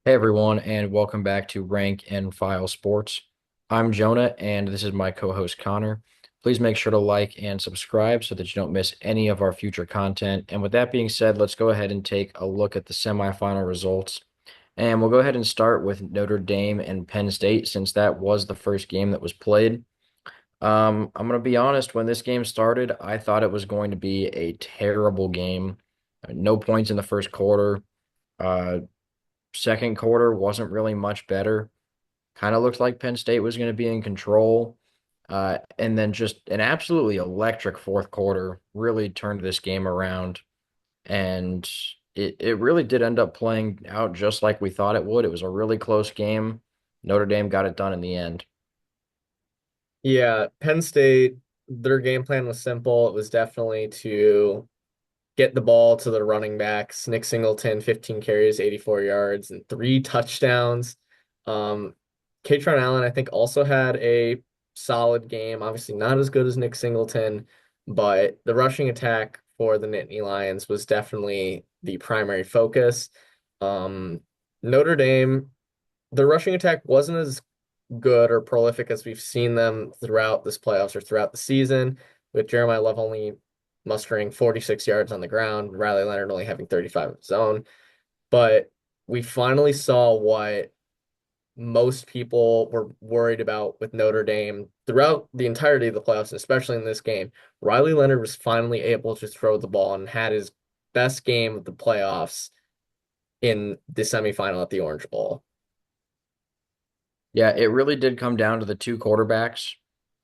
Hey everyone, and welcome back to Rank and File Sports. I'm Jonah, and this is my co-host Connor. Please make sure to like and subscribe so that you don't miss any of our future content. And with that being said, let's go ahead and take a look at the semifinal results. And we'll go ahead and start with Notre Dame and Penn State since that was the first game that was played. I'm going to be honest, when this game started, I thought it was going to be a terrible game. No points in the first quarter. Uh, Second quarter wasn't really much better. Kind of looked like Penn State was going to be in control. And then just an absolutely electric fourth quarter really turned this game around. And it really did end up playing out just like we thought it would. It was a really close game. Notre Dame got it done in the end. Yeah, Penn State, their game plan was simple. It was definitely to get the ball to the running backs. Nick Singleton, 15 carries, 84 yards, and three touchdowns. Um, Katron Allen, I think, also had a solid game. Obviously, not as good as Nick Singleton, but the rushing attack for the Nittany Lions was definitely the primary focus. Um, Notre Dame, the rushing attack wasn't as good or prolific as we've seen them throughout this playoffs or throughout the season, with Jeremiah Love only mustering 46 yards on the ground, Riley Leonard only having 35 of his own. But we finally saw what most people were worried about with Notre Dame throughout the entirety of the playoffs, and especially in this game. Riley Leonard was finally able to throw the ball and had his best game of the playoffs in the semifinal at the Orange Bowl. Yeah, it really did come down to the two quarterbacks.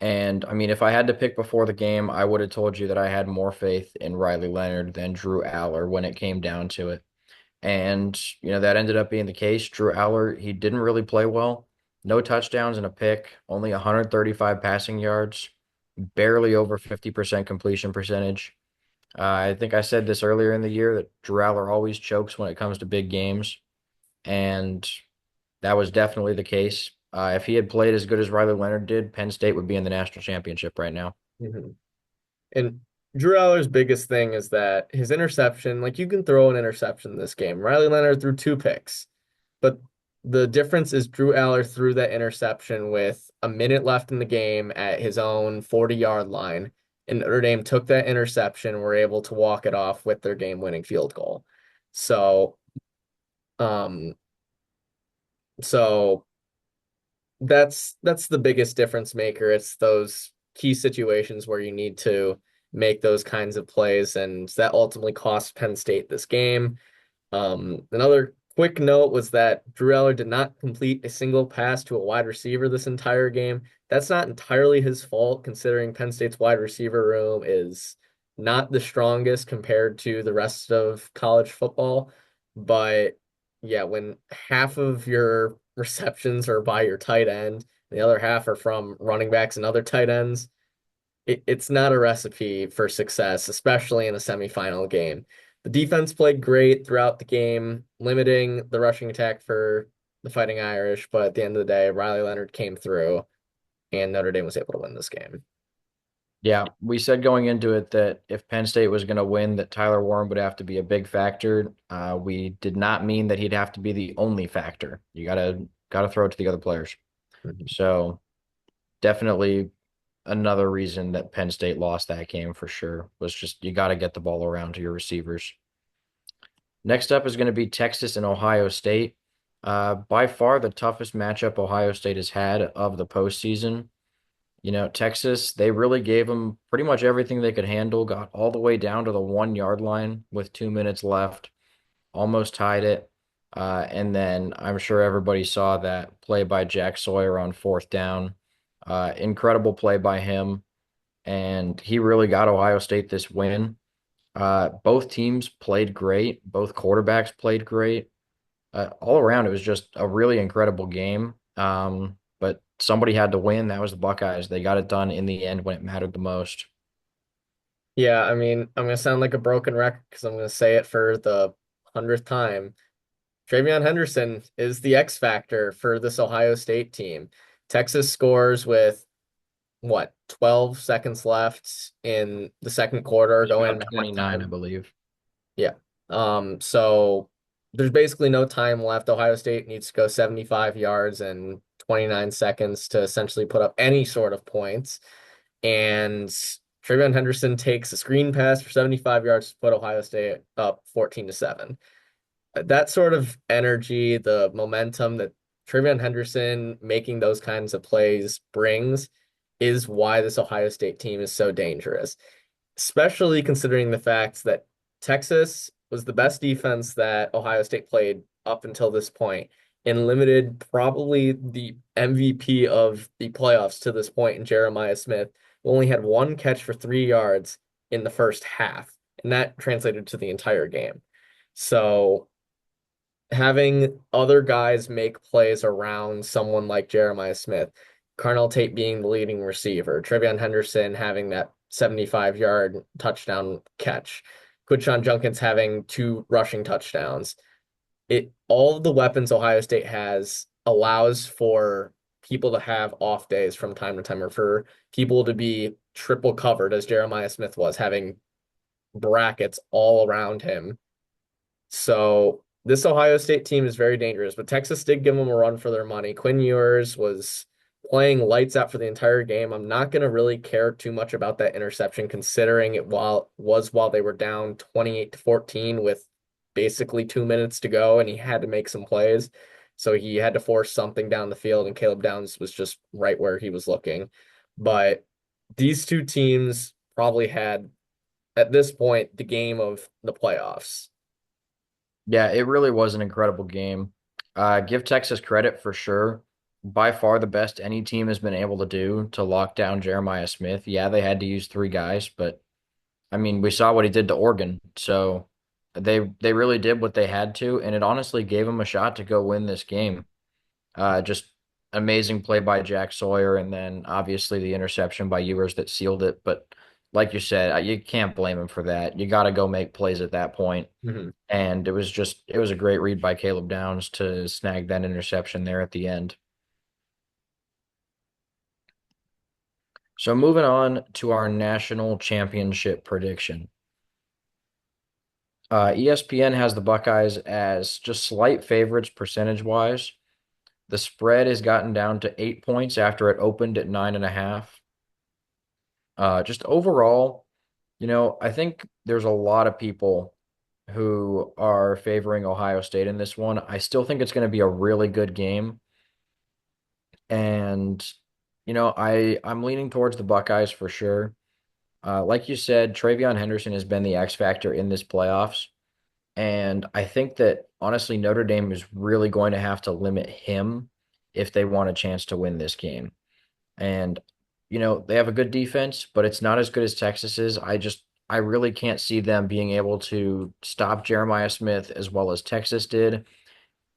And I mean, if I had to pick before the game, I would have told you that I had more faith in Riley Leonard than Drew Aller when it came down to it. And, that ended up being the case. Drew Aller, he didn't really play well. No touchdowns and a pick, only 135 passing yards, barely over 50% completion percentage. I think I said this earlier in the year that Drew Aller always chokes when it comes to big games. And that was definitely the case. If he had played as good as Riley Leonard did, Penn State would be in the national championship right now. Mhm. And Drew Aller's biggest thing is that his interception, like you can throw an interception in this game. Riley Leonard threw two picks, but the difference is Drew Aller threw that interception with a minute left in the game at his own 40-yard line. And Notre Dame took that interception and were able to walk it off with their game-winning field goal. So, um, so that's the biggest difference maker. It's those key situations where you need to make those kinds of plays, and that ultimately cost Penn State this game. Another quick note was that Drew Eller did not complete a single pass to a wide receiver this entire game. That's not entirely his fault, considering Penn State's wide receiver room is not the strongest compared to the rest of college football. But yeah, when half of your receptions are by your tight end, and the other half are from running backs and other tight ends, it's not a recipe for success, especially in a semifinal game. The defense played great throughout the game, limiting the rushing attack for the Fighting Irish, but at the end of the day, Riley Leonard came through and Notre Dame was able to win this game. Yeah, we said going into it that if Penn State was going to win, that Tyler Warren would have to be a big factor. We did not mean that he'd have to be the only factor. You gotta throw it to the other players. Mhm. So definitely another reason that Penn State lost that game for sure was just you got to get the ball around to your receivers. Next up is going to be Texas and Ohio State. By far the toughest matchup Ohio State has had of the postseason. Texas, they really gave them pretty much everything they could handle, got all the way down to the 1 yard line with 2 minutes left, almost tied it. And then I'm sure everybody saw that play by Jack Sawyer on fourth down. Incredible play by him. And he really got Ohio State this win. Both teams played great. Both quarterbacks played great. All around, it was just a really incredible game. But somebody had to win. That was the Buckeyes. They got it done in the end when it mattered the most. Yeah, I mean, I'm going to sound like a broken record because I'm going to say it for the 100th time. Travion Henderson is the X factor for this Ohio State team. Texas scores with what, 12 seconds left in the second quarter, It was going about into 29, I halftime. believe. Yeah. So there's basically no time left. Ohio State needs to go 75 yards and 29 seconds to essentially put up any sort of points. And Travion Henderson takes a screen pass for 75 yards to put Ohio State up 14-7. That sort of energy, the momentum that Travion Henderson making those kinds of plays brings is why this Ohio State team is so dangerous, especially considering the fact that Texas was the best defense that Ohio State played up until this point and limited probably the MVP of the playoffs to this point in Jeremiah Smith, who only had one catch for 3 yards in the first half, and that translated to the entire game. So having other guys make plays around someone like Jeremiah Smith, Carnell Tate being the leading receiver, Trevion Henderson having that 75-yard touchdown catch, Quinshon Junkins having two rushing touchdowns. It all of the weapons Ohio State has allows for people to have off days from time to time, or for people to be triple covered as Jeremiah Smith was, having brackets all around him. So this Ohio State team is very dangerous, but Texas did give them a run for their money. Quinn Ewers was playing lights out for the entire game. I'm not going to really care too much about that interception, considering while they were down 28-14 with basically 2 minutes to go, and he had to make some plays. So he had to force something down the field, and Caleb Downs was just right where he was looking. But these two teams probably had, at this point, the game of the playoffs. Yeah, it really was an incredible game. Give Texas credit for sure. By far the best any team has been able to do to lock down Jeremiah Smith. Yeah, they had to use three guys, but I mean, we saw what he did to Oregon. So they really did what they had to, and it honestly gave them a shot to go win this game. Just amazing play by Jack Sawyer, and then obviously the interception by Ewers that sealed it. But like you said, you can't blame him for that. You got to go make plays at that point. Mhm. And it was a great read by Caleb Downs to snag that interception there at the end. So moving on to our national championship prediction. ESPN has the Buckeyes as just slight favorites percentage wise. The spread has gotten down to 8 points after it opened at 9.5. Just overall, I think there's a lot of people who are favoring Ohio State in this one. I still think it's going to be a really good game. And, I'm leaning towards the Buckeyes for sure. Like you said, Travion Henderson has been the X factor in this playoffs. And I think that honestly, Notre Dame is really going to have to limit him if they want a chance to win this game. And, they have a good defense, but it's not as good as Texas's. I really can't see them being able to stop Jeremiah Smith as well as Texas did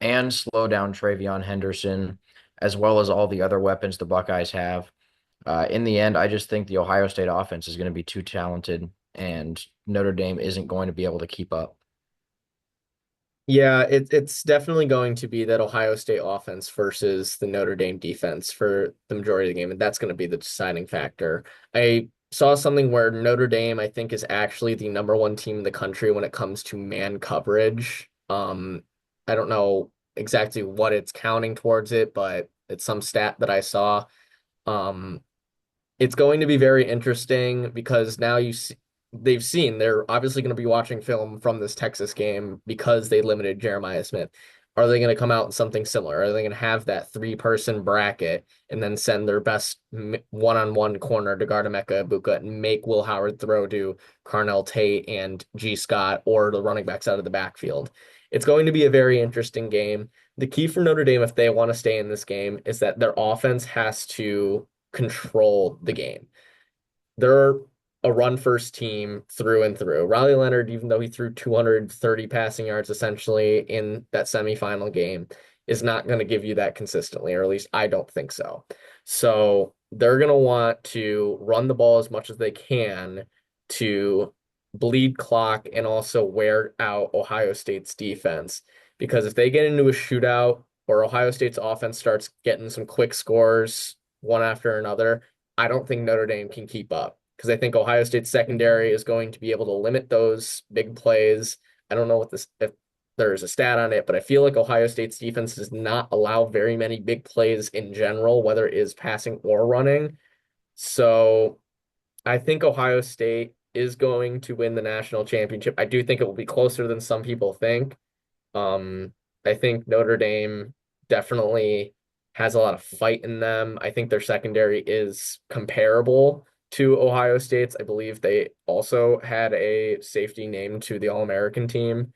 and slow down Travion Henderson as well as all the other weapons the Buckeyes have. In the end, I just think the Ohio State offense is going to be too talented and Notre Dame isn't going to be able to keep up. Yeah, it's definitely going to be that Ohio State offense versus the Notre Dame defense for the majority of the game, and that's going to be the deciding factor. I saw something where Notre Dame, I think, is actually the number one team in the country when it comes to man coverage. I don't know exactly what it's counting towards it, but it's some stat that I saw. Um, it's going to be very interesting because now they're obviously going to be watching film from this Texas game because they limited Jeremiah Smith. Are they going to come out in something similar? Are they going to have that three-person bracket and then send their best one-on-one corner to guard Emeka Ibuka and make Will Howard throw to Carnell Tate and G. Scott or the running backs out of the backfield? It's going to be a very interesting game. The key for Notre Dame, if they want to stay in this game, is that their offense has to control the game. They're a run first team through and through. Riley Leonard, even though he threw 230 passing yards essentially in that semifinal game, is not going to give you that consistently, or at least I don't think so. So they're going to want to run the ball as much as they can to bleed clock and also wear out Ohio State's defense. Because if they get into a shootout or Ohio State's offense starts getting some quick scores one after another, I don't think Notre Dame can keep up because I think Ohio State's secondary is going to be able to limit those big plays. I don't know what this if there's a stat on it, but I feel like Ohio State's defense does not allow very many big plays in general, whether it is passing or running. So I think Ohio State is going to win the national championship. I do think it will be closer than some people think. Um, I think Notre Dame definitely has a lot of fight in them. I think their secondary is comparable to Ohio State's. I believe they also had a safety named to the All-American team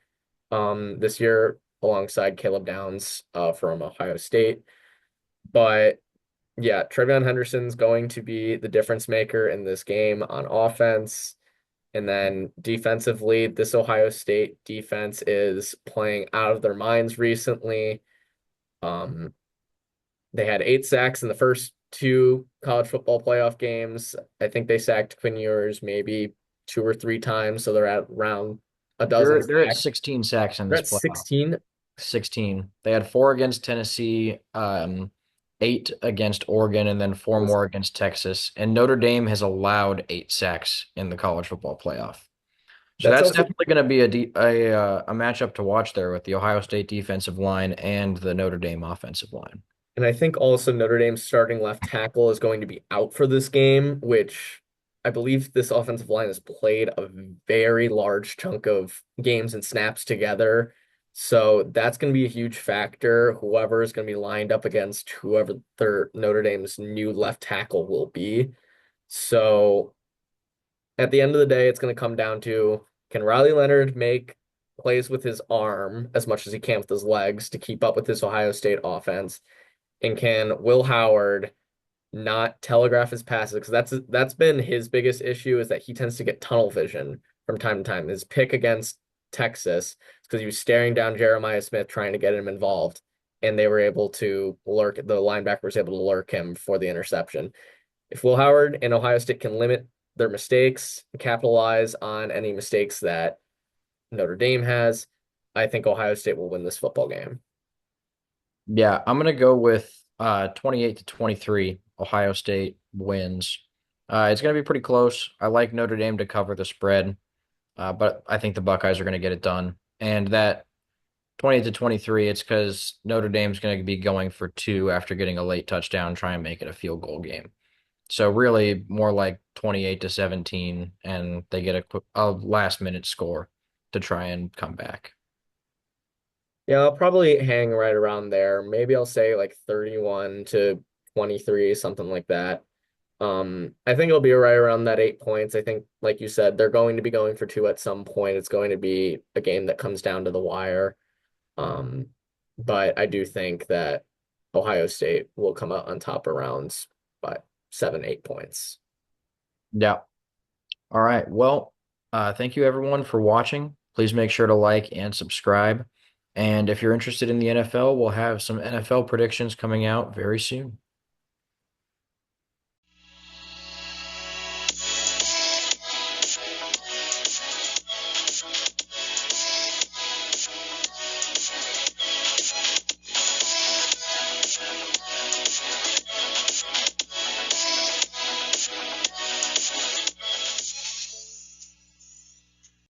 this year alongside Caleb Downs from Ohio State. But yeah, Trevion Henderson's going to be the difference maker in this game on offense. And then defensively, this Ohio State defense is playing out of their minds recently. Um, they had 8 sacks in the first two college football playoff games. I think they sacked Quinn Ewers maybe 2 or 3 times, so they're at around a dozen They're at sacks. 16 sacks in They're this at playoff. 16. 16. They had four against Tennessee, eight against Oregon, and then four Was more against Texas. And Notre Dame has allowed 8 sacks in the college football playoff. So that's that's also definitely going to be a matchup to watch there with the Ohio State defensive line and the Notre Dame offensive line. And I think also Notre Dame's starting left tackle is going to be out for this game, which I believe this offensive line has played a very large chunk of games and snaps together. So that's going to be a huge factor. Whoever is going to be lined up against whoever their Notre Dame's new left tackle will be. So at the end of the day, it's going to come down to, can Riley Leonard make plays with his arm as much as he can with his legs to keep up with this Ohio State offense? And can Will Howard not telegraph his passes? Because that's been his biggest issue, is that he tends to get tunnel vision from time to time. His pick against Texas, because he was staring down Jeremiah Smith trying to get him involved, and they were able to lurk. The linebacker was able to lurk him for the interception. If Will Howard and Ohio State can limit their mistakes, capitalize on any mistakes that Notre Dame has, I think Ohio State will win this football game. Yeah, I'm going to go with 28 to 23. Ohio State wins. It's going to be pretty close. I like Notre Dame to cover the spread, but I think the Buckeyes are going to get it done. And that 28 to 23, it's because Notre Dame's going to be going for two after getting a late touchdown, try and make it a field goal game. So really more like 28 to 17, and they get a last minute score to try and come back. Yeah, I'll probably hang right around there. Maybe I'll say like 31 to 23, something like that. I think it'll be right around that 8 points. I think, like you said, they're going to be going for two at some point. It's going to be a game that comes down to the wire. Um, but I do think that Ohio State will come out on top around by 7, 8 points. Yeah. All right. Well, thank you everyone for watching. Please make sure to like and subscribe. And if you're interested in the NFL, we'll have some NFL predictions coming out very soon.